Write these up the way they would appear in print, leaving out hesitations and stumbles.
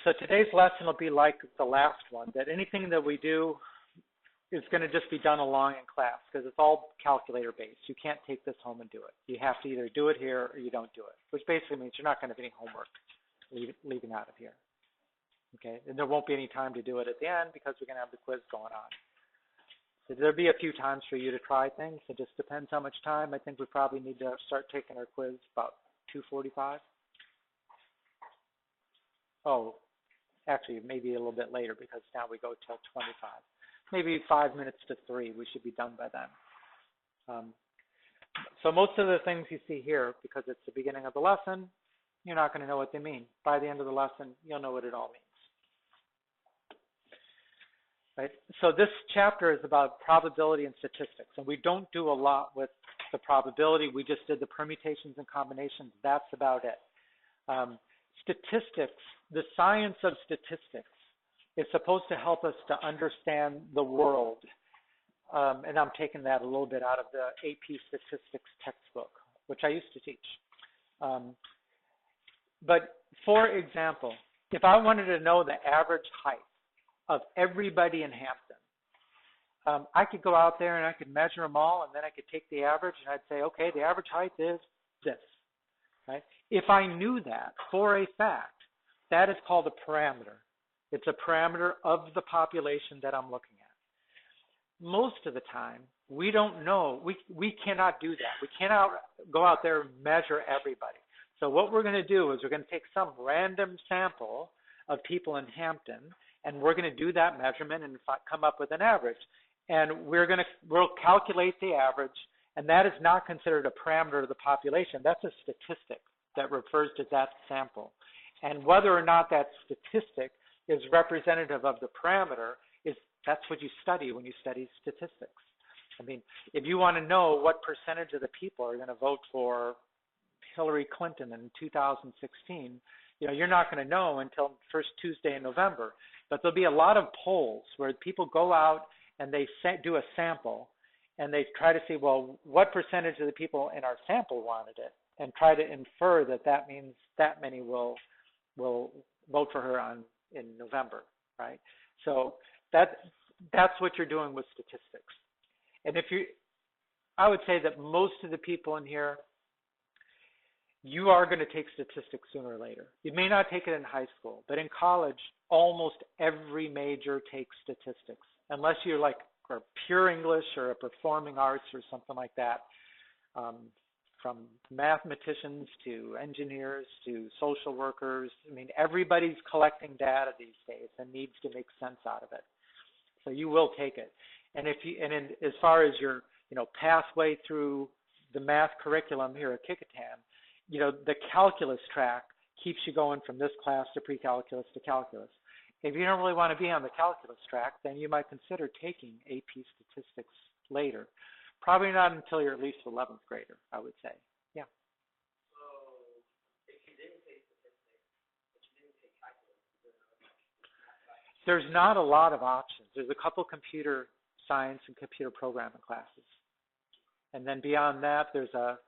So today's lesson will be like the last one, that anything that we do is going to just be done along in class because it's all calculator based. You can't take this home and do it. You have to either do it here or you don't do it, which basically means you're not going to have any homework leaving out of here. Okay, and there won't be any time to do it at the end because we're going to have the quiz going on. So there'll be a few times for you to try things. It just depends how much time. I think we probably need to start taking our quiz about 2:45. Oh, actually, maybe a little bit later because now we go till 25. Maybe 5 minutes to 3. We should be done by then. So most of the things you see here, because it's the beginning of the lesson, you're not going to know what they mean. By the end of the lesson, you'll know what it all means. Right? So this chapter is about probability and statistics, and we don't do a lot with the probability. We just did the permutations and combinations. That's about it. Statistics, the science of statistics, is supposed to help us to understand the world. And I'm taking that a little bit out of the AP statistics textbook, which I used to teach. But for example, if I wanted to know the average height of everybody in Hampton, I could go out there and I could measure them all, and then I could take the average and I'd say, okay, the average height is this. Right? If I knew that for a fact, that is called a parameter. It's a parameter of the population that I'm looking at. Most of the time, we don't know. We cannot do that. We cannot go out there and measure everybody. So what we're going to do is we're going to take some random sample of people in Hampton, and we're going to do that measurement and come up with an average. And we'll calculate the average, and that is not considered a parameter of the population. That's a statistic that refers to that sample. And whether or not that statistic is representative of the parameter, that's what you study when you study statistics. I mean, if you want to know what percentage of the people are going to vote for Hillary Clinton in 2016, you're not going to know until first Tuesday in November. But there'll be a lot of polls where people go out and they do a sample, and they try to see, well, what percentage of the people in our sample wanted it, and try to infer that means that many will vote for her in November, right? So that's what you're doing with statistics. And I would say that most of the people in here, you are going to take statistics sooner or later. You may not take it in high school, but in college, almost every major takes statistics, unless you're like or pure English or a performing arts or something like that. From mathematicians to engineers to social workers. I mean, everybody's collecting data these days and needs to make sense out of it. So you will take it. And as far as your, pathway through the math curriculum here at Kickotan, the calculus track keeps you going from this class to pre-calculus to calculus. If you don't really want to be on the calculus track, then you might consider taking AP statistics later. Probably not until you're at least 11th grader, I would say. Yeah. So if you didn't take statistics, but you didn't take calculus, there's not a lot of options. There's a couple computer science and computer programming classes. And then beyond that, there's a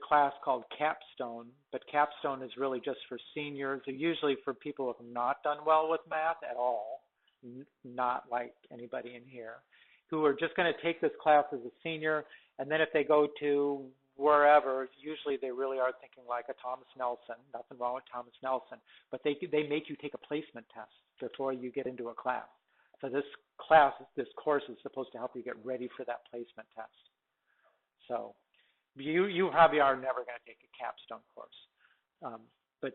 class called Capstone, but Capstone is really just for seniors, or usually for people who have not done well with math at all, not like anybody in here, who are just going to take this class as a senior, and then if they go to wherever, usually they really are thinking like a Thomas Nelson. Nothing wrong with Thomas Nelson, but they make you take a placement test before you get into a class. So this course is supposed to help you get ready for that placement test. So you probably are never going to take a capstone course. So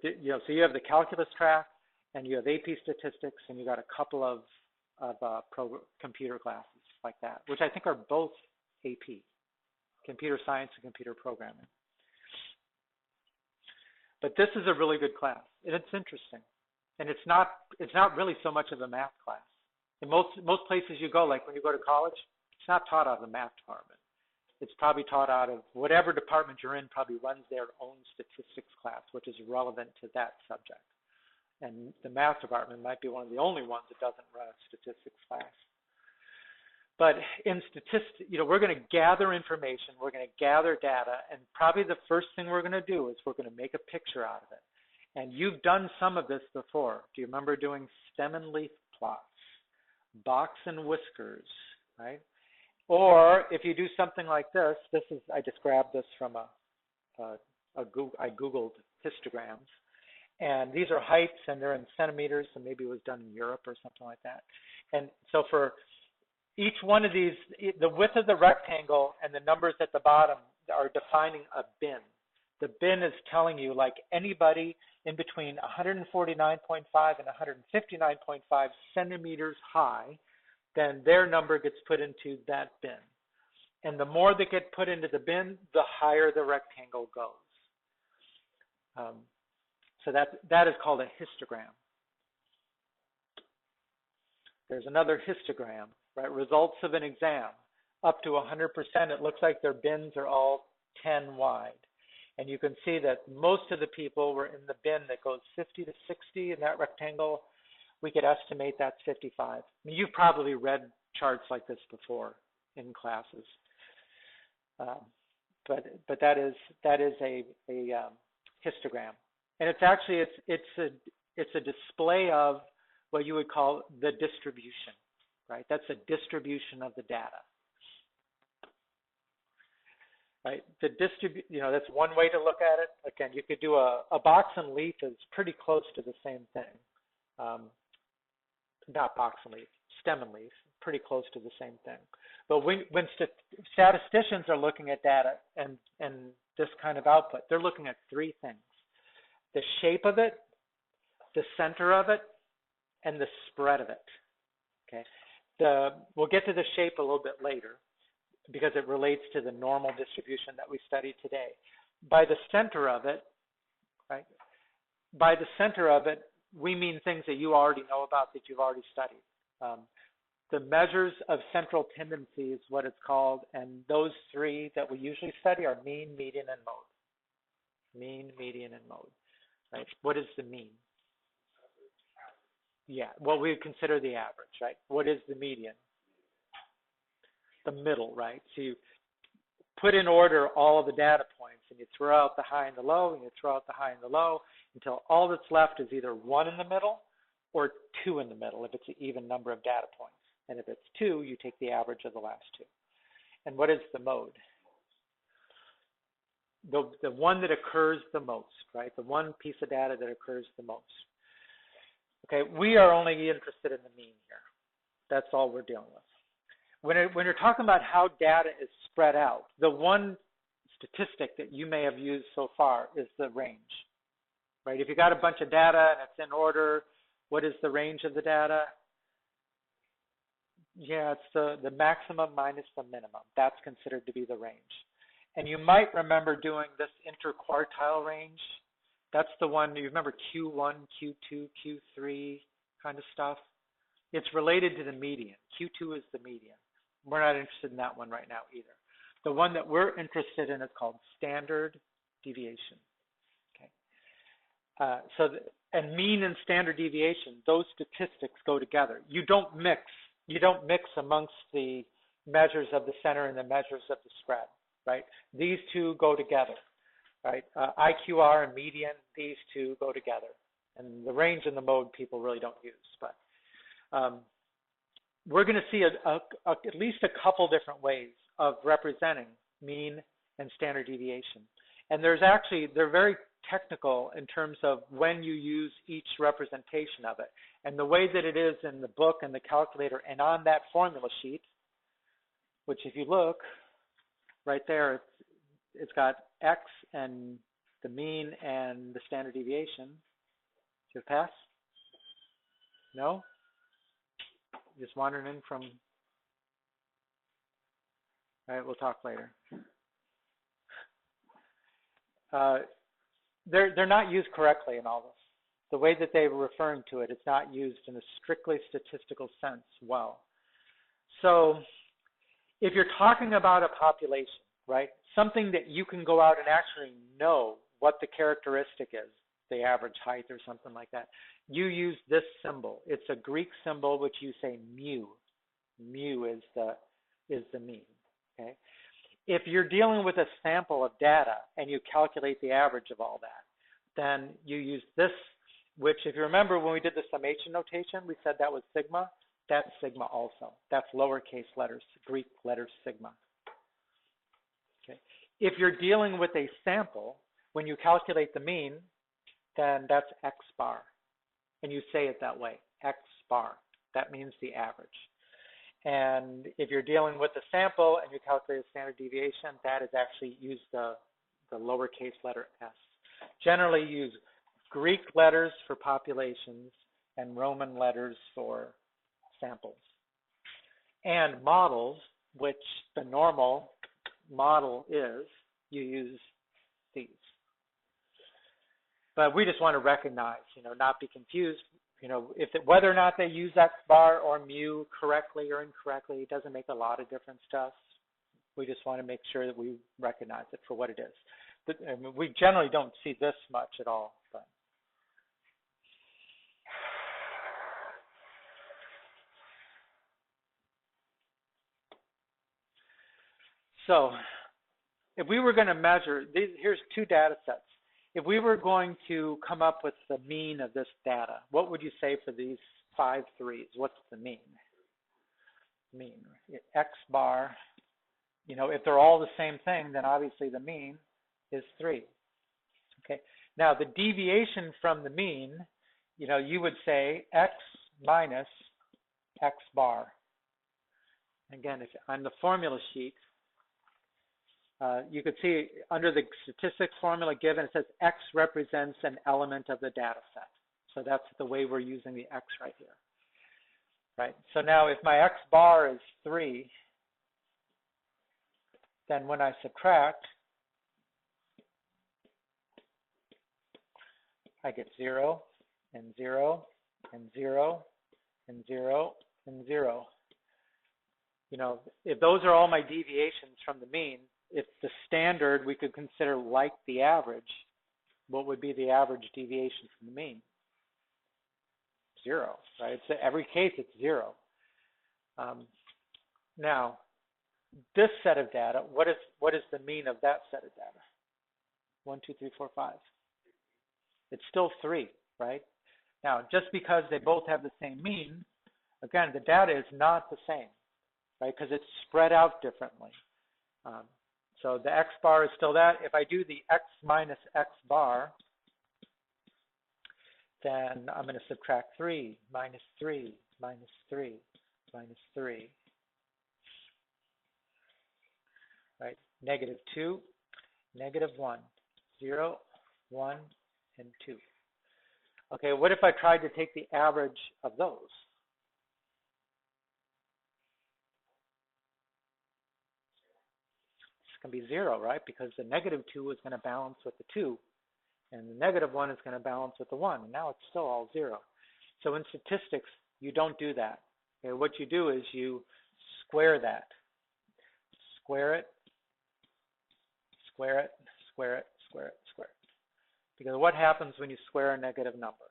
you have the calculus track, and you have AP statistics, and you got a couple of computer classes like that, which I think are both AP, computer science and computer programming. But this is a really good class, and it's interesting. And it's not really so much of a math class. In most places you go, like when you go to college, it's not taught out of the math department. It's probably taught out of whatever department you're in probably runs their own statistics class, which is relevant to that subject. And the math department might be one of the only ones that doesn't run a statistics class. But in statistics, we're going to gather information, we're going to gather data, and probably the first thing we're going to do is we're going to make a picture out of it. And you've done some of this before. Do you remember doing stem and leaf plots, box and whiskers, right? Or if you do something like this, I just grabbed this from I Googled histograms. And these are heights, and they're in centimeters, so maybe it was done in Europe or something like that. And so for each one of these, the width of the rectangle and the numbers at the bottom are defining a bin. The bin is telling you, like, anybody in between 149.5 and 159.5 centimeters high, then their number gets put into that bin. And the more that get put into the bin, the higher the rectangle goes. So that is called a histogram. There's another histogram, right? Results of an exam. Up to 100%, it looks like their bins are all 10 wide. And you can see that most of the people were in the bin that goes 50 to 60 in that rectangle. We could estimate that's 55. I mean, you've probably read charts like this before in classes. But that is a histogram. And it's actually, it's a display of what you would call the distribution, right? That's a distribution of the data, right? That's one way to look at it. Again, you could do a box and leaf is pretty close to the same thing. Not box and leaf, stem and leaf, pretty close to the same thing. But when statisticians are looking at data and this kind of output, they're looking at three things: the shape of it, the center of it, and the spread of it. Okay, we'll get to the shape a little bit later because it relates to the normal distribution that we studied today. By the center of it, right? By the center of it, we mean things that you already know about, that you've already studied. The measures of central tendency is what it's called, and those three that we usually study are mean, median, and mode. Mean, median, and mode. Right? What is the mean? Yeah, what we would consider the average, right? What is the median? The middle, right? So you put in order all of the data points, and you throw out the high and the low, and you throw out the high and the low, until all that's left is either 1 in the middle or 2 in the middle, if it's an even number of data points. And if it's 2, you take the average of the last 2. And what is the mode? The one that occurs the most, right? The one piece of data that occurs the most. Okay, we are only interested in the mean here. That's all we're dealing with. When you're talking about how data is spread out, the one statistic that you may have used so far is the range, right? If you got a bunch of data and it's in order, what is the range of the data? Yeah, it's the maximum minus the minimum. That's considered to be the range. And you might remember doing this interquartile range. That's the one, you remember Q1, Q2, Q3 kind of stuff? It's related to the median. Q2 is the median. We're not interested in that one right now either. The one that we're interested in is called standard deviation. Okay. And mean and standard deviation, those statistics go together. You don't mix amongst the measures of the center and the measures of the spread, right? These two go together, right? IQR and median, these two go together. And the range and the mode people really don't use, but we're going to see at least a couple different ways of representing mean and standard deviation. And they're very technical in terms of when you use each representation of it. And the way that it is in the book and the calculator and on that formula sheet, which if you look right there, it's got X and the mean and the standard deviation. Did it pass? No? Just wandering in from... All right, we'll talk later. They're not used correctly in all this. The way that they were referring to it, it's not used in a strictly statistical sense well. So if you're talking about a population, right, something that you can go out and actually know what the characteristic is, the average height or something like that, you use this symbol. It's a Greek symbol which you say mu. Mu is the mean. Okay. If you're dealing with a sample of data and you calculate the average of all that, then you use this, which if you remember when we did the summation notation, we said that was sigma. That's sigma also. That's lowercase letters, Greek letters sigma. Okay. If you're dealing with a sample, when you calculate the mean, then that's x bar. And you say it that way, x bar. That means the average. And if you're dealing with a sample and you calculate a standard deviation, that is actually use the lowercase letter s. Generally use Greek letters for populations and Roman letters for samples. And models, which the normal model is, you use these. But we just want to recognize, not be confused. Whether or not they use x bar or mu correctly or incorrectly, it doesn't make a lot of difference to us. We just want to make sure that we recognize it for what it is. We generally don't see this much at all. But. So if we were going to measure, here's two data sets. If we were going to come up with the mean of this data, what would you say for these 5 threes? What's the mean? Mean, x bar, if they're all the same thing, then obviously the mean is 3. Okay. Now the deviation from the mean, you would say x minus x bar. Again, if on the formula sheet, you could see under the statistics formula given, it says x represents an element of the data set. So that's the way we're using the x right here. Right? So now if my x bar is 3, then when I subtract, I get 0 and 0 and 0 and 0 and 0. If those are all my deviations from the mean, if the standard we could consider like the average, what would be the average deviation from the mean? 0, right? So every case it's 0. Now, this set of data, what is the mean of that set of data? 1, 2, 3, 4, 5. It's still 3, right? Now, just because they both have the same mean, again, the data is not the same, right? Because it's spread out differently. So the x bar is still that. If I do the x minus x bar, then I'm going to subtract 3, minus 3, minus 3, minus 3. Right? Negative 2, negative 1, 0, 1, and 2. Okay, what if I tried to take the average of those? It's going to be 0, right? Because the negative 2 is going to balance with the 2, and the negative 1 is going to balance with the 1, and now it's still all 0. So in statistics, you don't do that. Okay, what you do is you square that. Square it, square it, square it, square it, square it. Because what happens when you square a negative number?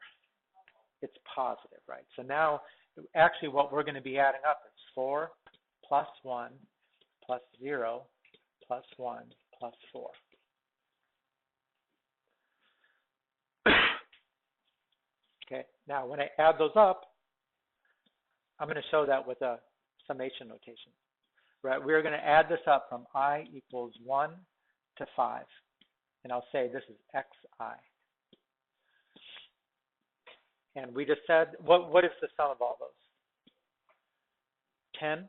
It's positive, right? So now, actually what we're going to be adding up is 4 plus 1 plus 0 plus 1 plus 4. Okay, now when I add those up, I'm going to show that with a summation notation. Right, we're going to add this up from I equals 1 to 5. And I'll say this is xi. And we just said, what is the sum of all those? 10?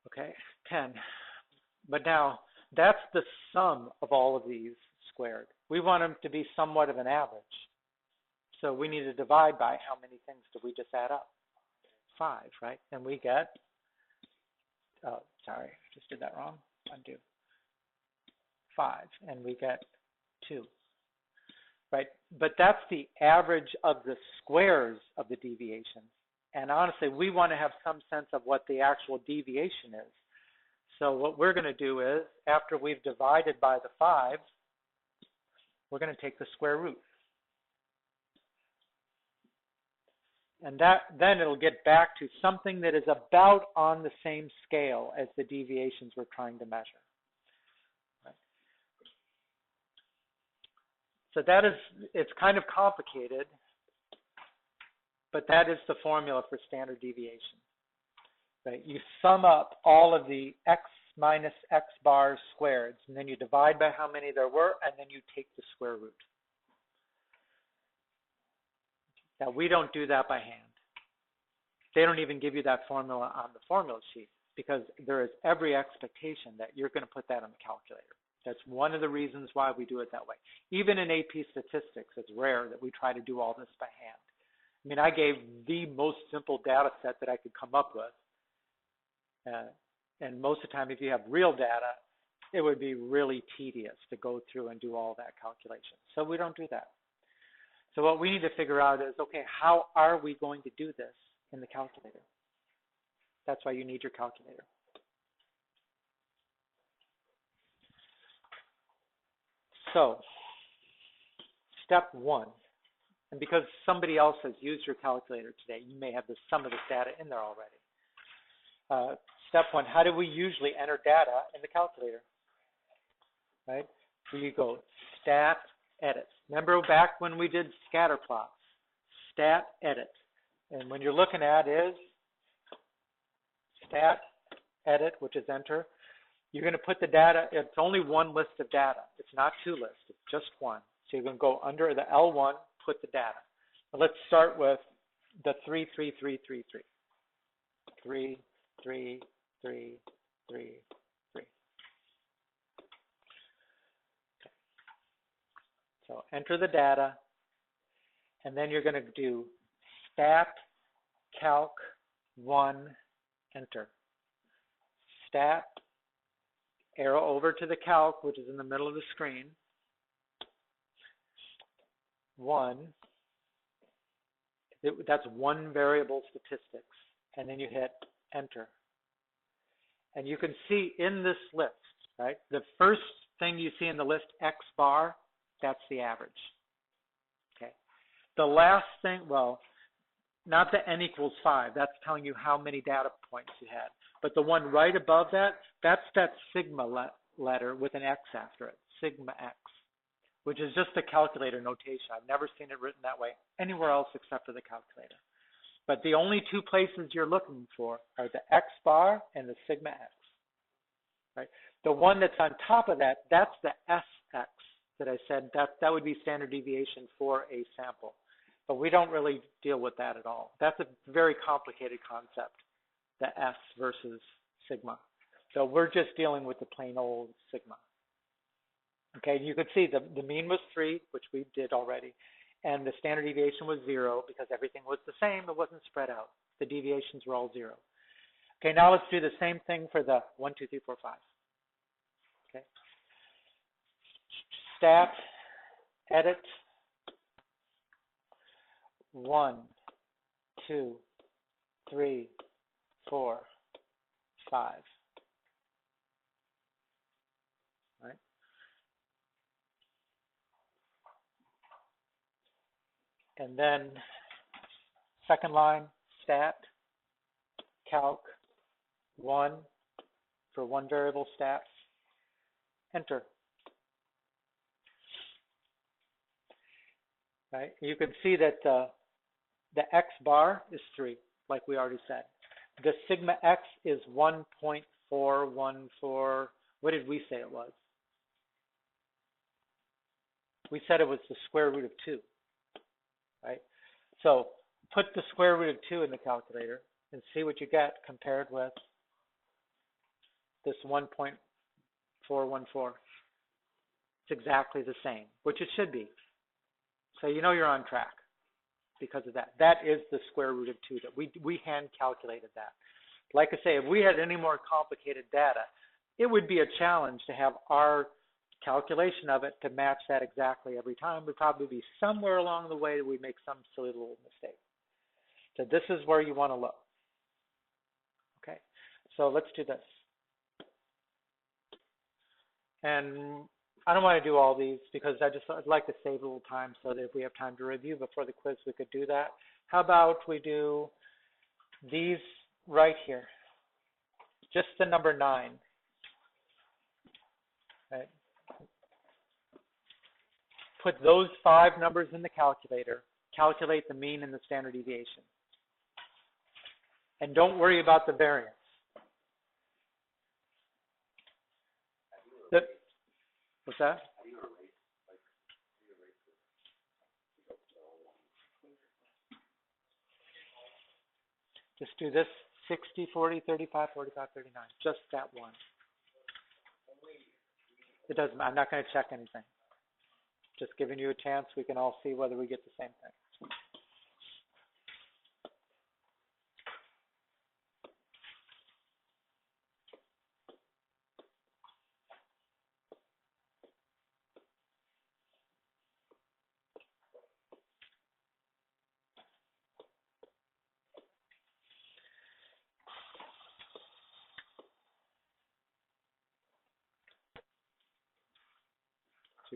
Okay, 10. But now, that's the sum of all of these squared. We want them to be somewhat of an average. So we need to divide by how many things did we just add up? 5, right? And we get, oh, sorry, just did that wrong. Undo. 5, and we get 2, right? But that's the average of the squares of the deviation. And honestly, we want to have some sense of what the actual deviation is. So what we're going to do is, after we've divided by the 5, we're going to take the square root. And then it'll get back to something that is about on the same scale as the deviations we're trying to measure. Right? So that is, it's kind of complicated, but that is the formula for standard deviation. Right? You sum up all of the x minus x bars squared, and then you divide by how many there were, and then you take the square root. Now, we don't do that by hand. They don't even give you that formula on the formula sheet because there is every expectation that you're going to put that on the calculator. That's one of the reasons why we do it that way. Even in AP statistics, it's rare that we try to do all this by hand. I mean, I gave the most simple data set that I could come up with. And most of the time, if you have real data, it would be really tedious to go through and do all that calculation. So we don't do that. So what we need to figure out is, okay, how are we going to do this in the calculator? That's why you need your calculator. So, step one, and because somebody else has used your calculator today, you may have some of this data in there already. Step one, how do we usually enter data in the calculator? Right? We go stat, edit. Remember back when we did scatter plots? Stat, edit. And when you're looking at is stat, edit, which is enter. You're going to put the data, it's only one list of data. It's not two lists, it's just one. So you're going to go under the L1, put the data. Now let's start with the 3, 3, 3, 3, 3. 3, 3, 3, 3, 3. Okay. So enter the data, and then you're going to do stat, calc, 1, enter. Stat, arrow over to the calc, which is in the middle of the screen. 1, that's one variable statistics, and then you hit enter. And you can see in this list, right, the first thing you see in the list, X bar, that's the average. Okay. The last thing, well, not the n equals 5, that's telling you how many data points you had. But the one right above that, that's that sigma letter with an X after it, sigma X, which is just a calculator notation. I've never seen it written that way anywhere else except for the calculator. But the only two places you're looking for are the X bar and the sigma X. Right? The one that's on top of that, that's the SX that I said, that would be standard deviation for a sample. But we don't really deal with that at all. That's a very complicated concept, the S versus sigma. So we're just dealing with the plain old sigma. Okay, you could see the mean was 3, which we did already, and the standard deviation was 0 because everything was the same. It wasn't spread out. The deviations were all 0. Okay, now let's do the same thing for the 1, 2, 3, 4, 5. Okay. Stat, edit, 1, 2, 3, 4, 5. Right? And then second line, stat, calc, 1 for one variable stat, enter. Right? You can see that the X bar is 3, like we already said. The sigma X is 1.414. What did we say it was? We said it was the square root of 2. Right? So put the square root of 2 in the calculator and see what you get compared with this 1.414. It's exactly the same, which it should be. So you know you're on track because of that. That is the square root of 2 that we hand calculated that. Like I say, if we had any more complicated data, it would be a challenge to have our calculation of it to match that exactly every time. We'd probably be somewhere along the way that we make some silly little mistake. So this is where you want to look. Okay, so let's do this. And I don't want to do all these because I'd like to save a little time so that if we have time to review before the quiz, we could do that. How about we do these right here? Just the number 9. Right? put those 5 numbers in the calculator, calculate the mean and the standard deviation. And don't worry about the variance. What's that? Just do this 60, 40, 35, 45, 39. Just that one. It doesn't matter. I'm not going to check anything. Just giving you a chance. We can all see whether we get the same thing.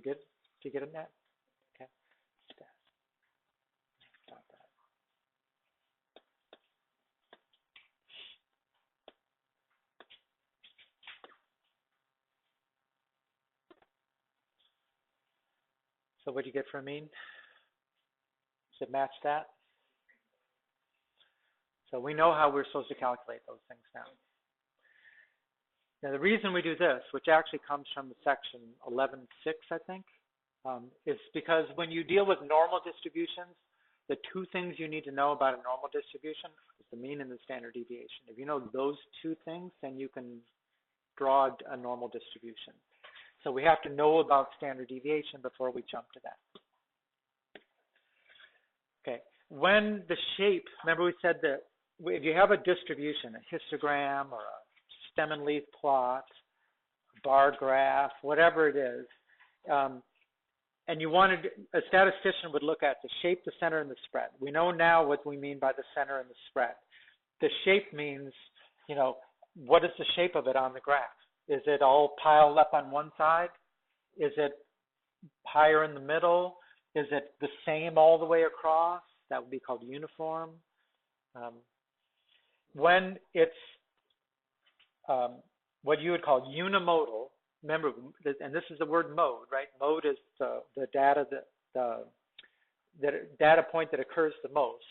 Did you get it, Nat? Okay. Stop that. So what do you get for a mean? Does it match that? So we know how we're supposed to calculate those things now. Now the reason we do this, which actually comes from the section 11.6, I think, is because when you deal with normal distributions, the 2 things you need to know about a normal distribution is the mean and the standard deviation. If you know those 2 things, then you can draw a normal distribution. So we have to know about standard deviation before we jump to that. Okay, when the shape, remember we said that if you have a distribution, a histogram or a stem and leaf plot, a bar graph, whatever it is, and you wanted, a statistician would look at the shape, the center, and the spread. We know now what we mean by the center and the spread. The shape means, you know, what is the shape of it on the graph? Is it all piled up on one side? Is it higher in the middle? Is it the same all the way across? That would be called uniform. When it's what you would call unimodal, remember, and this is the word mode, right? Mode is the data data point that occurs the most.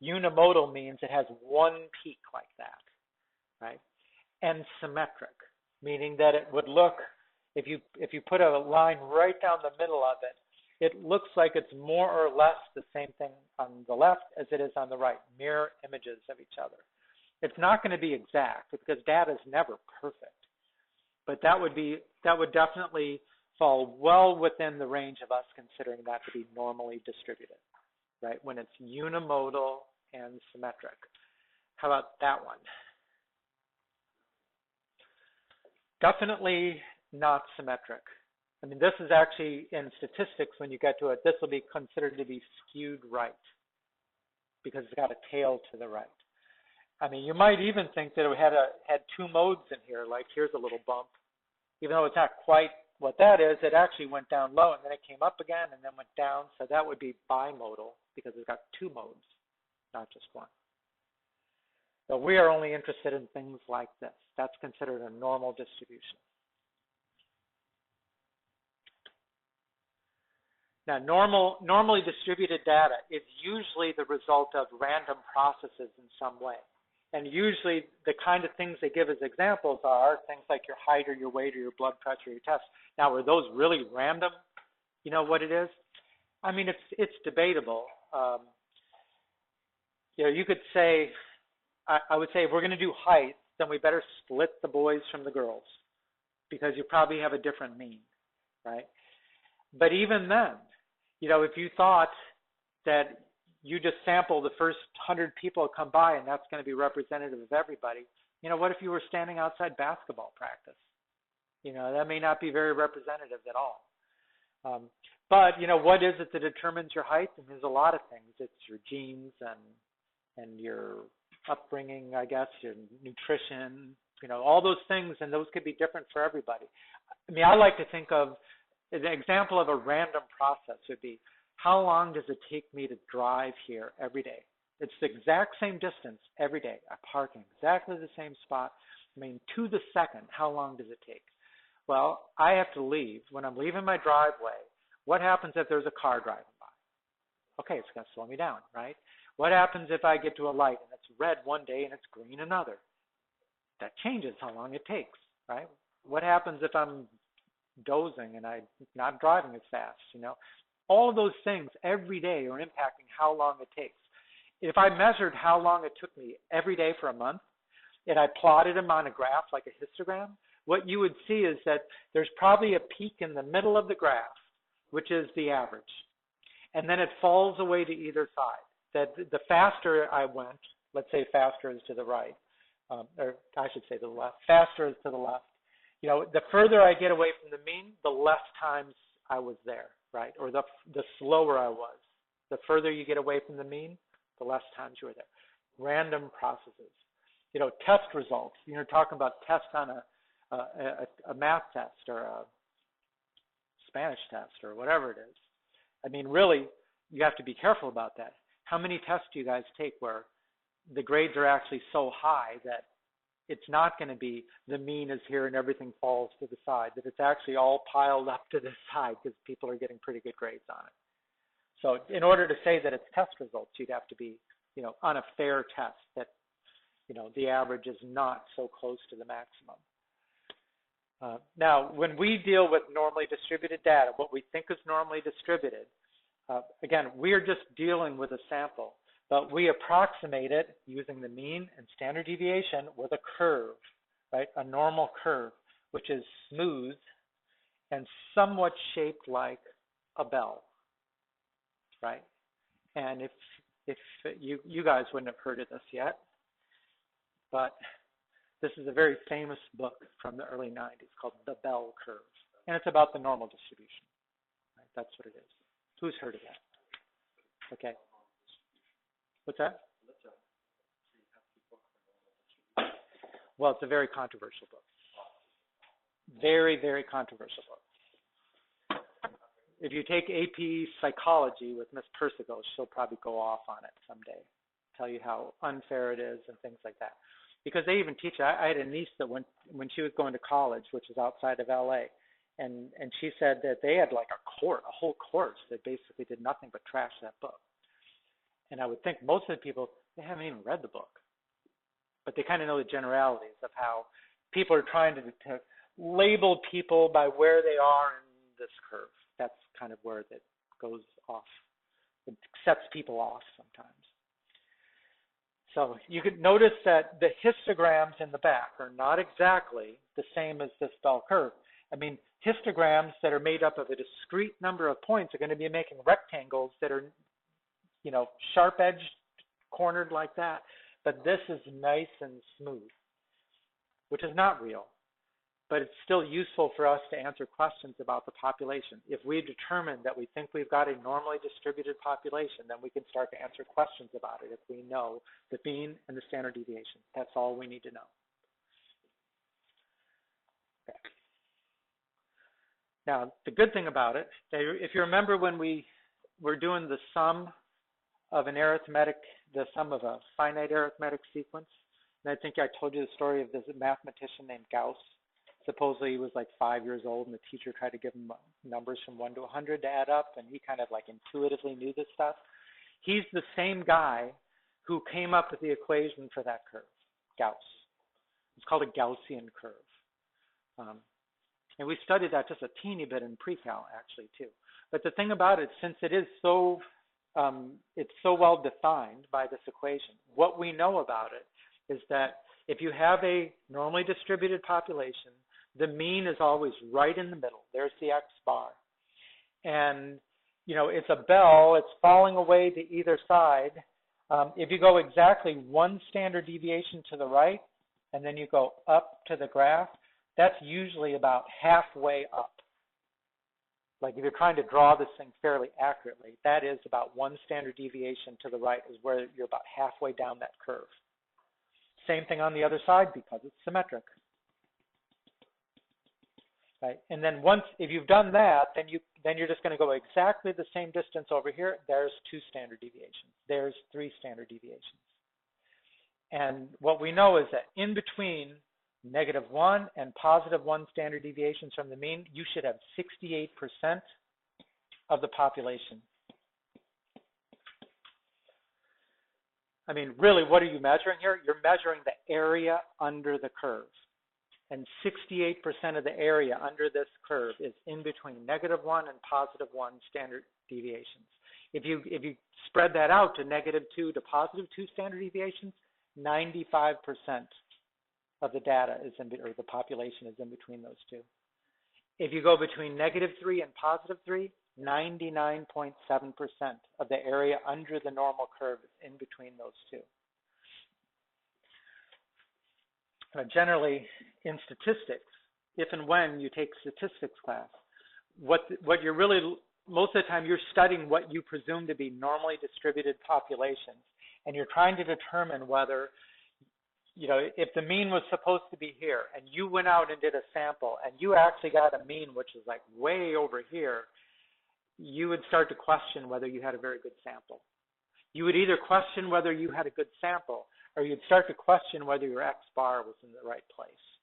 Unimodal means it has one peak like that, right? And symmetric, meaning that it would look, if you put a line right down the middle of it, it looks like it's more or less the same thing on the left as it is on the right, mirror images of each other. It's not going to be exact because data is never perfect, but that would definitely fall well within the range of us considering that to be normally distributed, right? When it's unimodal and symmetric. How about that one? Definitely not symmetric. I mean, this is actually in statistics, when you get to it, this will be considered to be skewed right because it's got a tail to the right. I mean, you might even think that it had 2 modes in here, like here's a little bump. Even though it's not quite what that is, it actually went down low and then it came up again and then went down. So that would be bimodal because it's got 2 modes, not just one. So we are only interested in things like this. That's considered a normal distribution. Now, normally distributed data is usually the result of random processes in some way. And usually the kind of things they give as examples are things like your height or your weight or your blood pressure or your test. Now, are those really random? You know what it is? I mean, it's debatable. You know, you could say, I would say if we're going to do height, then we better split the boys from the girls because you probably have a different mean, right? But even then, you know, if you thought that you just sample the first 100 people that come by and that's going to be representative of everybody, you know, what if you were standing outside basketball practice? You know, that may not be very representative at all. But, you know, what is it that determines your height? And there's a lot of things. It's your genes and your upbringing, I guess, your nutrition, you know, all those things, and those could be different for everybody. I mean, I like to think of an example of a random process would be, how long does it take me to drive here every day? It's the exact same distance every day. I park in exactly the same spot. I mean, to the second, how long does it take? Well, I have to leave. When I'm leaving my driveway, What happens if there's a car driving by? Okay, it's going to slow me down, right? What happens if I get to a light and it's red one day and it's green another? That changes how long it takes, right? What happens if I'm dozing and I'm not driving as fast, you know? All of those things every day are impacting how long it takes. If I measured how long it took me every day for a month, and I plotted them on a graph like a histogram, what you would see is that there's probably a peak in the middle of the graph, which is the average. And then it falls away to either side. That the faster I went, let's say faster is to the right, or I should say to the left, faster is to the left. You know, the further I get away from the mean, the less times I was there, right? Or the slower I was. The further you get away from the mean, the less times you were there. Random processes. You know, test results. You're talking about tests on a math test or a Spanish test or whatever it is. I mean, really, you have to be careful about that. How many tests do you guys take where the grades are actually so high that it's not going to be the mean is here and everything falls to the side, that it's actually all piled up to the side because people are getting pretty good grades on it. So in order to say that it's test results, you'd have to be, you know, on a fair test that, you know, the average is not so close to the maximum. Now, when we deal with normally distributed data, what we think is normally distributed, again, we're just dealing with a sample, but we approximate it using the mean and standard deviation with a curve, right? A normal curve, which is smooth and somewhat shaped like a bell, right? And if you guys wouldn't have heard of this yet, but this is a very famous book from the early 90s called The Bell Curve, and it's about the normal distribution, right? That's what it is. Who's heard of that? Okay. What's that? Well, it's a very controversial book. Very, very controversial book. If you take AP psychology with Miss Persico, she'll probably go off on it someday, tell you how unfair it is and things like that. Because they even teach it. I had a niece that when she was going to college, which is outside of LA, and she said that they had like a whole course that basically did nothing but trash that book. And I would think most of the people, they haven't even read the book, but they kind of know the generalities of how people are trying to label people by where they are in this curve. That's kind of where it goes off. It sets people off sometimes. So you can notice that the histograms in the back are not exactly the same as this bell curve. I mean, histograms that are made up of a discrete number of points are going to be making rectangles that are, you know, sharp-edged, cornered like that. But this is nice and smooth, which is not real. But it's still useful for us to answer questions about the population. If we determine that we think we've got a normally distributed population, then we can start to answer questions about it if we know the mean and the standard deviation. That's all we need to know. Okay. Now, the good thing about it, if you remember when we were doing the sum of the sum of a finite arithmetic sequence, and I think I told you the story of this mathematician named Gauss. Supposedly he was like 5 years old, and the teacher tried to give him numbers from 1 to 100 to add up, and he kind of like intuitively knew this stuff. He's the same guy who came up with the equation for that curve, Gauss. It's called a Gaussian curve. And we studied that just a teeny bit in pre-cal actually too. But the thing about it, since it is so, it's so well defined by this equation, what we know about it is that if you have a normally distributed population, the mean is always right in the middle. There's the X bar. And, you know, it's a bell. It's falling away to either side. If you go exactly one standard deviation to the right, and then you go up to the graph, that's usually about halfway up. Like if you're trying to draw this thing fairly accurately, that is about one standard deviation to the right is where you're about halfway down that curve. Same thing on the other side because it's symmetric. Right? And then if you've done that, then you're just going to go exactly the same distance over here. There's 2 standard deviations. There's 3 standard deviations. And what we know is that in between -1 and +1 standard deviations from the mean, you should have 68% of the population. I mean, really, what are you measuring here? You're measuring the area under the curve. And 68% of the area under this curve is in between -1 and +1 standard deviations. If you spread that out to -2 to +2 standard deviations, 95% of the data is or the population is in between those two. If you go between -3 and +3, 99.7% of the area under the normal curve is in between those two. Generally, in statistics, if and when you take statistics class, what you're really, most of the time, you're studying what you presume to be normally distributed populations, and you're trying to determine whether, if the mean was supposed to be here, and you went out and did a sample, and you actually got a mean which is like way over here, you would start to question whether you had a very good sample. You would either question whether you had a good sample, or you'd start to question whether your X bar was in the right place,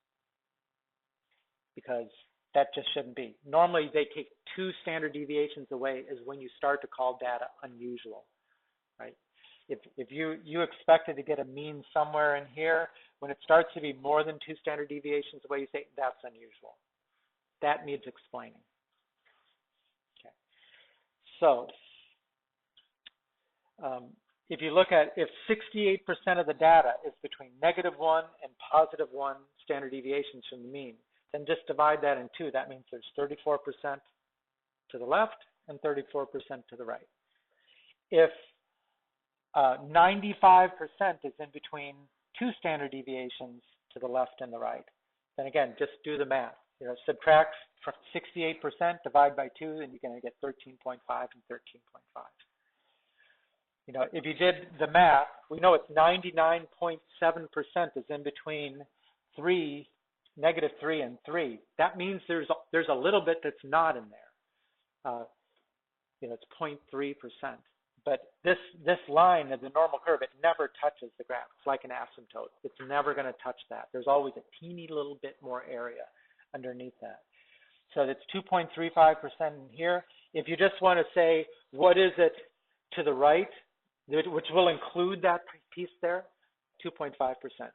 because that just shouldn't be. Normally, they take 2 standard deviations away is when you start to call data unusual, right? If you expected to get a mean somewhere in here, when it starts to be more than 2 standard deviations away, you say, that's unusual. That needs explaining. Okay. So, if you look at, if 68% of the data is between -1 and +1 standard deviations from the mean, then just divide that in 2. That means there's 34% to the left and 34% to the right. If 95% is in between 2 standard deviations to the left and the right, then again, just do the math. Subtract from 68%, divide by 2, and you're going to get 13.5 and 13.5. If you did the math, we know it's 99.7% is in between -3 and 3. That means there's a little bit that's not in there. It's 0.3%. But this line of the normal curve, it never touches the graph. It's like an asymptote. It's never going to touch that. There's always a teeny little bit more area underneath that. So that's 2.35% in here. If you just want to say, what is it to the right, which will include that piece there, 2.5%.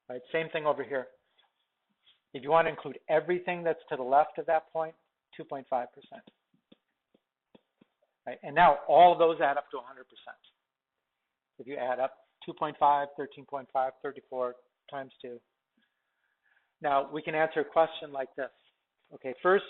Right, same thing over here. If you want to include everything that's to the left of that point, 2.5%. Right, and now all of those add up to 100%. If you add up 2.5, 13.5, 34 times 2. Now we can answer a question like this. Okay, first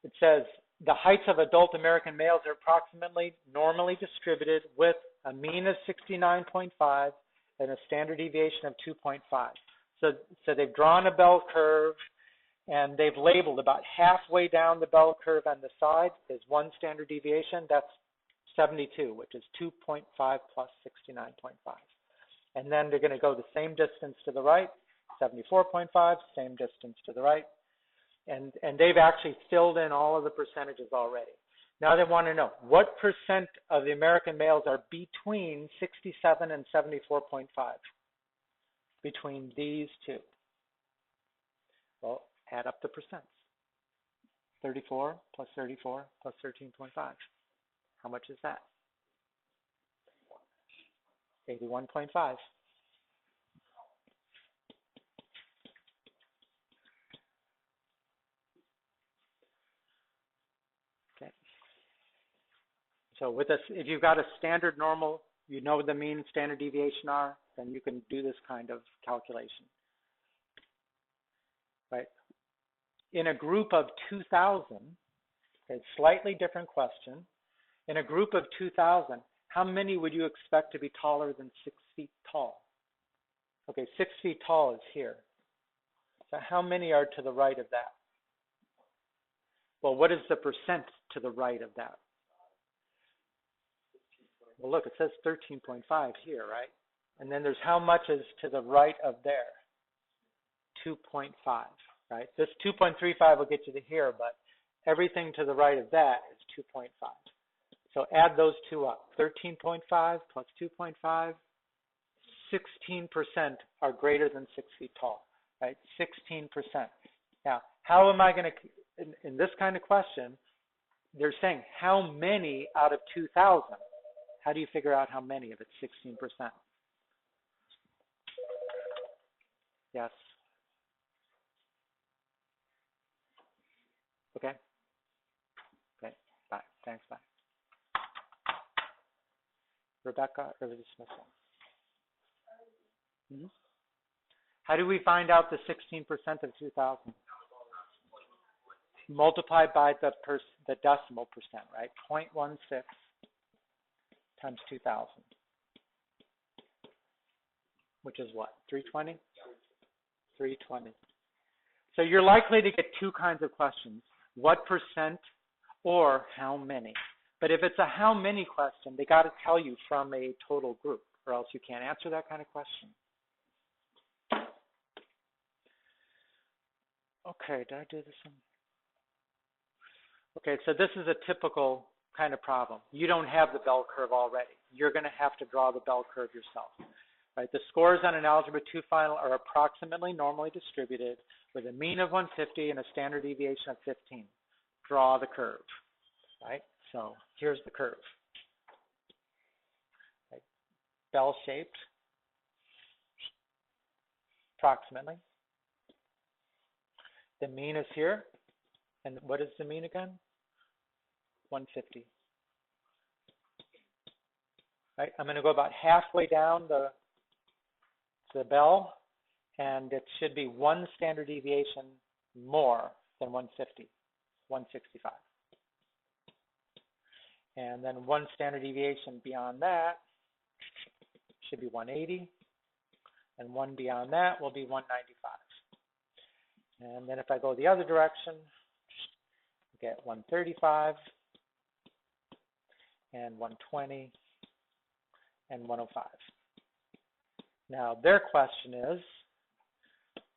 it says, the heights of adult American males are approximately normally distributed with a mean of 69.5 and a standard deviation of 2.5. So they've drawn a bell curve, and they've labeled about halfway down the bell curve on the side is 1 standard deviation. That's 72, which is 2.5 plus 69.5. And then they're going to go the same distance to the right, 74.5, same distance to the right. And they've actually filled in all of the percentages already. Now they want to know, what percent of the American males are between 67 and 74.5? Between these two. Well, add up the percents. 34 plus 34 plus 13.5. How much is that? 81.5. So with this, if you've got a standard normal, you know what the mean standard deviation are, then you can do this kind of calculation. Right? In a group of 2,000, okay, slightly different question. In a group of 2,000, how many would you expect to be taller than 6 feet tall? Okay, 6 feet tall is here. So how many are to the right of that? Well, what is the percent to the right of that? Well, look, it says 13.5 here, right? And then there's how much is to the right of there? 2.5, right? This 2.35 will get you to here, but everything to the right of that is 2.5. So add those two up. 13.5 plus 2.5, 16% are greater than 6 feet tall, right? 16%. Now, how am I going to in this kind of question, they're saying how many out of 2,000? How do you figure out how many if it's 16%? Yes. Okay. Okay. Bye. Thanks. Bye. Rebecca, early dismissal. Mm-hmm. How do we find out the 16% of 2,000? Multiplied by the decimal percent, right? 0.16 times 2,000, which is what? 320? 320. So you're likely to get two kinds of questions: what percent or how many. But if it's a how many question, they got to tell you from a total group, or else you can't answer that kind of question. Okay, did I do this one? Okay, so this is a typical kind of problem. You don't have the bell curve already. You're going to have to draw the bell curve yourself. Right? The scores on an Algebra 2 final are approximately normally distributed with a mean of 150 and a standard deviation of 15. Draw the curve. Right? So here's the curve. Right? Bell-shaped, approximately. The mean is here. And what is the mean again? 150. Right? I'm going to go about halfway down the bell, and it should be one standard deviation more than 150, 165. And then one standard deviation beyond that should be 180, and one beyond that will be 195. And then if I go the other direction, get 135 and 120 and 105. Now their question is,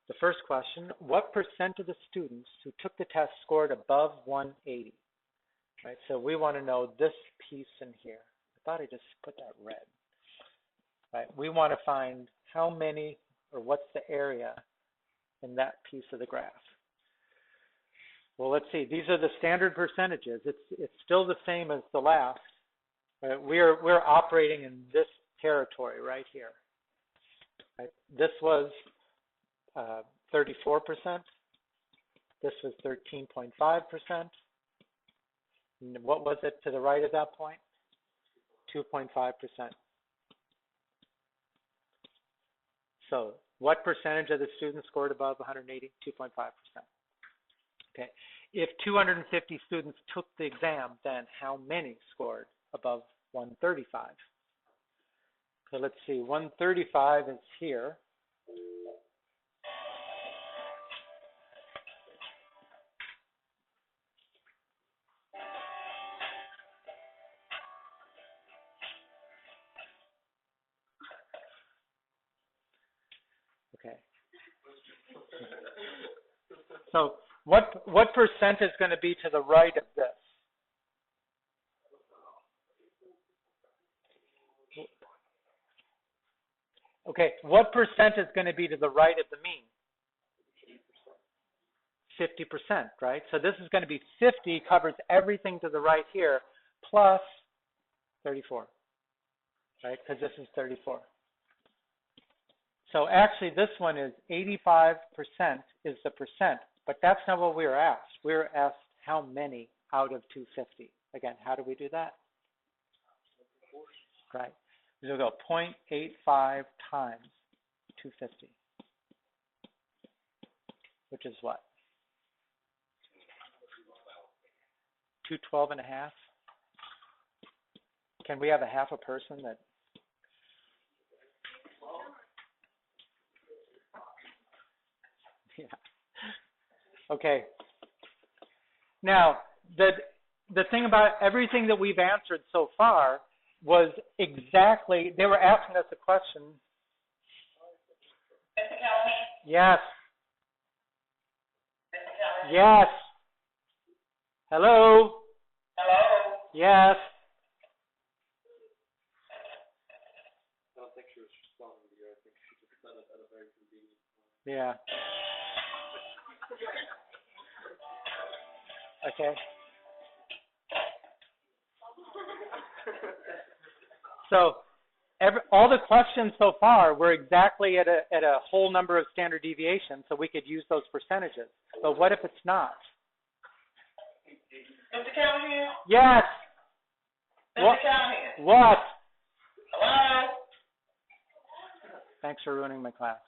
the first question, what percent of the students who took the test scored above 180? Right, so we want to know this piece in here. I thought I just put that red. Right, we want to find how many, or what's the area in that piece of the graph. Well, let's see. These are the standard percentages. It's still the same as the last. We're operating in this territory right here. Right? This was 34%. This was 13.5%. What was it to the right at that point? 2.5%. So what percentage of the students scored above 180? 2.5%. Okay. If 250 students took the exam, then how many scored above 135? So let's see, 135 is here. Okay. So what percent is going to be to the right of this? Okay, what percent is going to be to the right of the mean? 50%, right? So this is going to be 50, covers everything to the right here, plus 34, right? Because this is 34. So actually this one is 85% is the percent, but that's not what we were asked. We were asked how many out of 250. Again, how do we do that? Right. We'll go 0.85 times 250, which is what? 212 and a half? Can we have a half a person that? Yeah. Okay. Now, the thing about everything that we've answered so far was exactly, they were asking us a question. Yes. Yes. Hello? Hello? Yes. I don't think she was responding to you. I think she just said it at a very convenient moment. Yeah. Okay. So all the questions so far were exactly at a whole number of standard deviations, so we could use those percentages. But what if it's not? Mr. Callahan? Yes. Mr. Callahan? What? Hello? Thanks for ruining my class.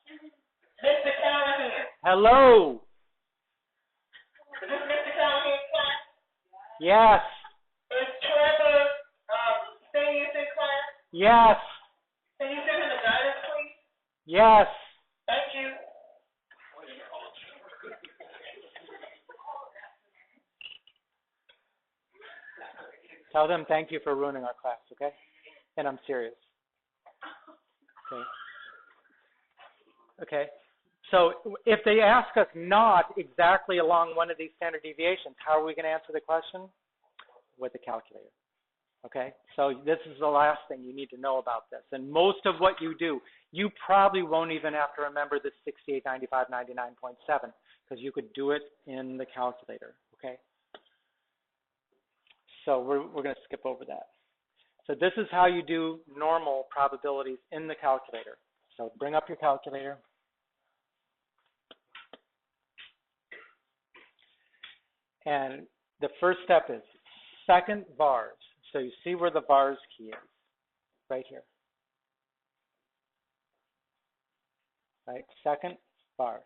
Mr. Callahan? Hello. Is this Mr. Callahan's class? Yes. Is Trevor Senior in class? Yes. Can you send him the guidance, please? Yes. Thank you. Tell them thank you for ruining our class, okay? And I'm serious. Okay. Okay. So if they ask us not exactly along one of these standard deviations, how are we going to answer the question? With the calculator. Okay? So this is the last thing you need to know about this. And most of what you do, you probably won't even have to remember the 68, 95, 99.7 because you could do it in the calculator. Okay? So we're going to skip over that. So this is how you do normal probabilities in the calculator. So bring up your calculator. And the first step is second vars. So you see where the vars key is, right here. Right, second vars.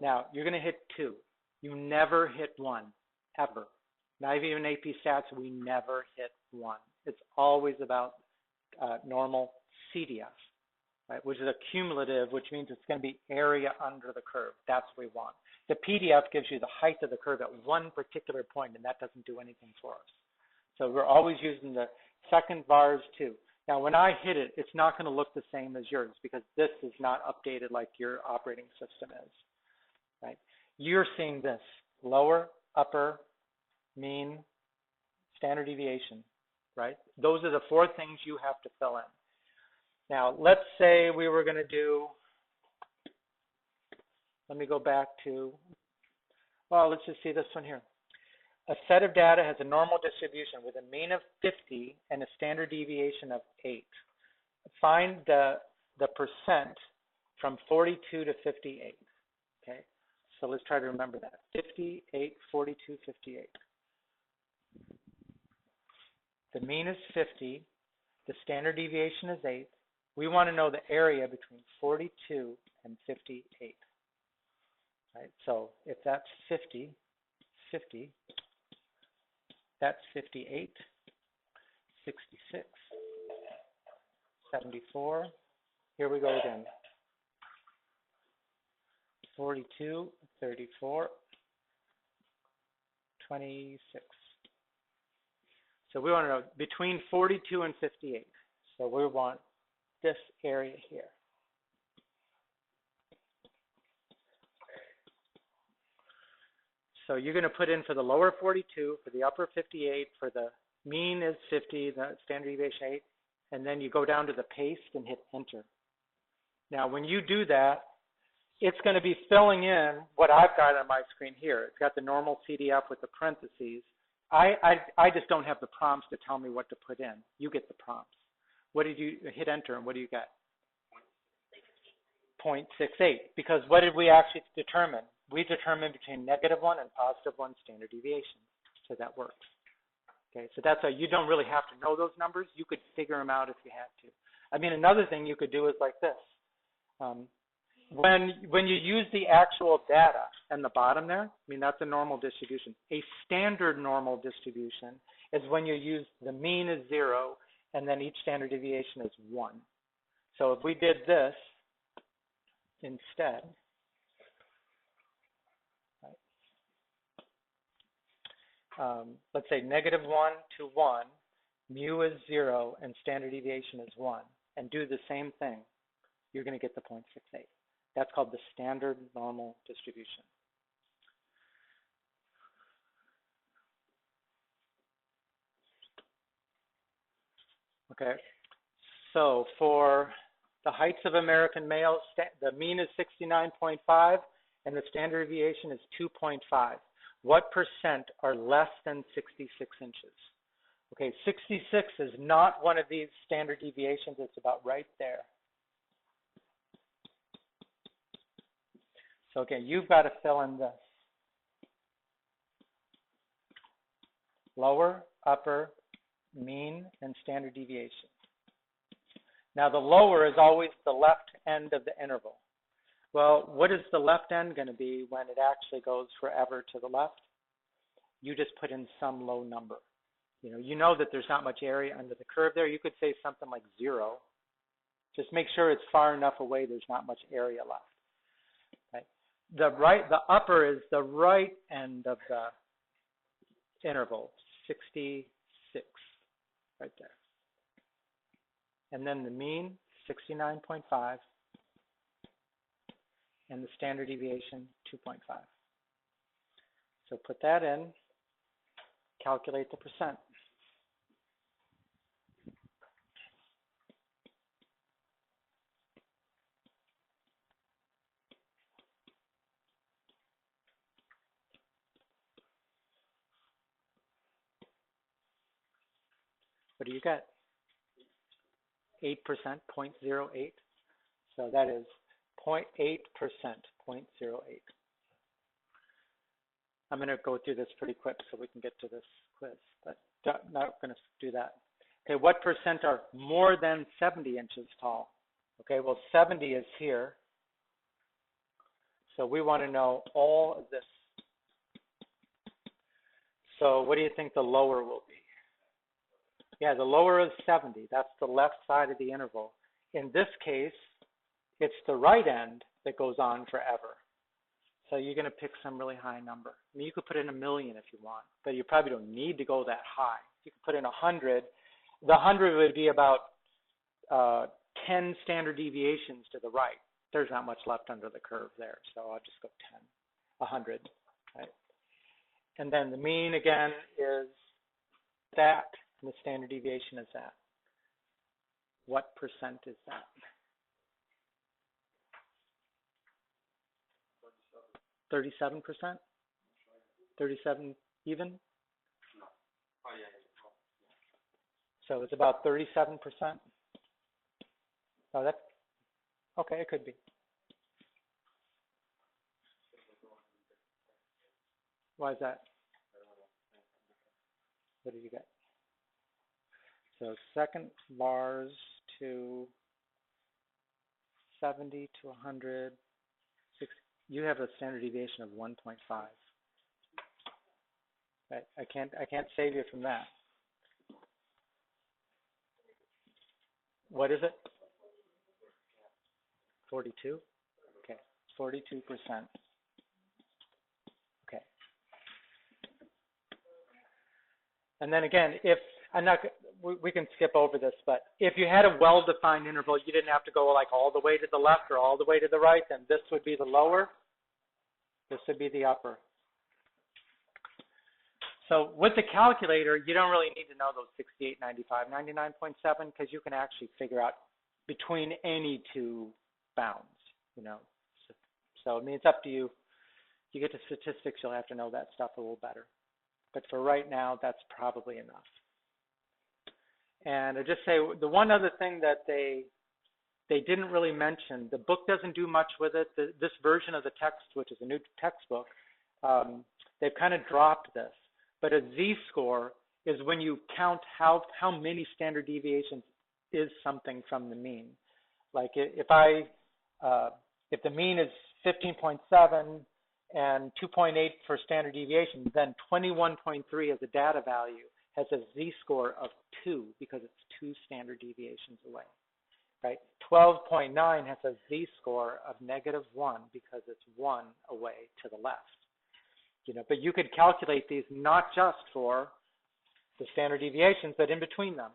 Now, you're going to hit 2. You never hit 1, ever. Not even AP Stats, we never hit 1. It's always about normal CDF, right, which is a cumulative, which means it's going to be area under the curve. That's what we want. The PDF gives you the height of the curve at one particular point, and that doesn't do anything for us. So we're always using the second vars 2. Now, when I hit it, it's not going to look the same as yours because this is not updated like your operating system is, right? You're seeing this, lower, upper, mean, standard deviation, right? Those are the 4 things you have to fill in. Now, let's say we were going to do, let me go back to, well, let's just see this one here. A set of data has a normal distribution with a mean of 50 and a standard deviation of 8. Find the percent from 42 to 58, okay? So let's try to remember that, 58, 42, 58. The mean is 50, the standard deviation is 8. We want to know the area between 42 and 58, right? So if that's 50, 50, that's 58, 66, 74. Here we go again. 42, 34, 26. So we want to know between 42 and 58. So we want this area here. So you're going to put in for the lower 42, for the upper 58, for the mean is 50, the standard deviation 8, and then you go down to the paste and hit enter. Now when you do that, it's going to be filling in what I've got on my screen here. It's got the normal CDF with the parentheses. I just don't have the prompts to tell me what to put in. You get the prompts. What did you hit enter and what do you get? 0.68. Because what did we actually determine? We determined between -1 and +1 standard deviation. So that works. Okay, so that's you don't really have to know those numbers. You could figure them out if you had to. I mean, another thing you could do is like this. When you use the actual data in the bottom there, I mean, that's a normal distribution. A standard normal distribution is when you use the mean is 0 and then each standard deviation is 1. So if we did this instead, right, let's say -1 to 1, mu is 0 and standard deviation is 1, and do the same thing, you're going to get the 0.68. That's called the standard normal distribution. Okay, so for the heights of American males, the mean is 69.5 and the standard deviation is 2.5. What percent are less than 66 inches? Okay, 66 is not one of these standard deviations. It's about right there. So again, you've got to fill in this. Lower, upper, mean, and standard deviation. Now the lower is always the left end of the interval. Well, what is the left end going to be when it actually goes forever to the left? You just put in some low number. You know that there's not much area under the curve there. You could say something like 0. Just make sure it's far enough away there's not much area left. Right? The upper is the right end of the interval, 66, right there. And then the mean, 69.5, and the standard deviation, 2.5. So put that in, calculate the percent. What do you get? 8%, 0.08. So that is 0.8%, 0.08. I'm going to go through this pretty quick so we can get to this quiz, but not going to do that. Okay, what percent are more than 70 inches tall? Okay, well, 70 is here. So we want to know all of this. So what do you think the lower will be? Yeah, the lower is 70. That's the left side of the interval. In this case, it's the right end that goes on forever. So you're going to pick some really high number. I mean, you could put in 1 million if you want, but you probably don't need to go that high. You could put in 100. The 100 would be about 10 standard deviations to the right. There's not much left under the curve there, so I'll just go 10, 100, right? And then the mean, again, is that, and the standard deviation is that. What percent is that? 37%? 37 even? So it's about 37%? Oh, that's, okay, it could be. Why is that? What did you get? So second bars to 70 to 100, 60. You have a standard deviation of 1.5. Right? I can't save you from that. What is it? 42? Okay, 42%. Okay. And then again, if we can skip over this, but if you had a well-defined interval, you didn't have to go like all the way to the left or all the way to the right, then this would be the lower, this would be the upper. So with the calculator, you don't really need to know those 68, 95, 99.7, because you can actually figure out between any two bounds, So I mean, it's up to you. You get to statistics, you'll have to know that stuff a little better. But for right now, that's probably enough. And I just say the one other thing that they didn't really mention, the book doesn't do much with it. This version of the text, which is a new textbook, they've kind of dropped this. But a z-score is when you count how many standard deviations is something from the mean. Like if the mean is 15.7 and 2.8 for standard deviation, then 21.3 as a data value has a z-score of 2 because it's 2 standard deviations away, right? 12.9 has a z-score of -1 because it's 1 away to the left. But you could calculate these not just for the standard deviations, but in between them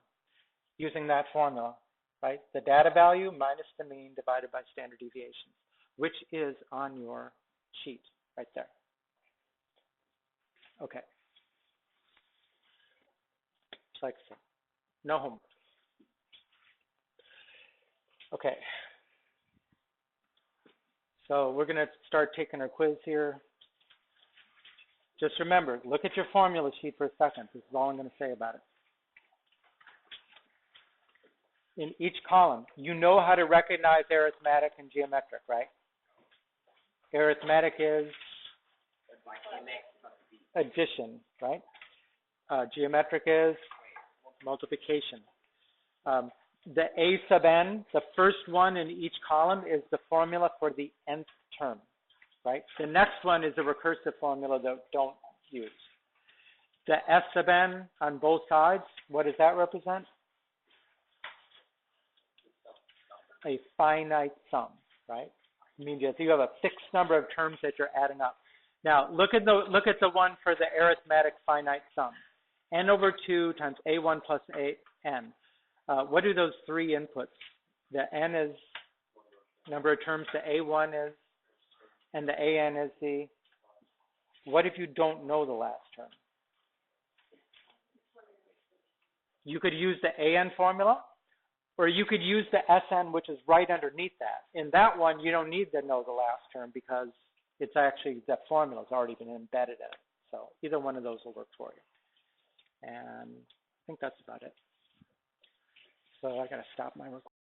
using that formula, right? The data value minus the mean divided by standard deviations, which is on your sheet right there. Okay. Just like so. No homework. Okay. So we're going to start taking our quiz here. Just remember, look at your formula sheet for a second. This is all I'm going to say about it. In each column, you know how to recognize arithmetic and geometric, right? Arithmetic is addition, right? Geometric is multiplication. The A sub n, the first one in each column, is the formula for the nth term, right? The next one is a recursive formula that don't use. The S sub n on both sides, what does that represent? A finite sum, right? It means you have a fixed number of terms that you're adding up. Now, look at the one for the arithmetic finite sum. N over 2 times A1 plus AN. What do those three inputs? The N is number of terms, the A1 is, and the AN is the, what if you don't know the last term? You could use the AN formula, or you could use the SN, which is right underneath that. In that one, you don't need to know the last term because it's actually, that formula has already been embedded in it. So either one of those will work for you. And I think that's about it. So I got to stop my recording.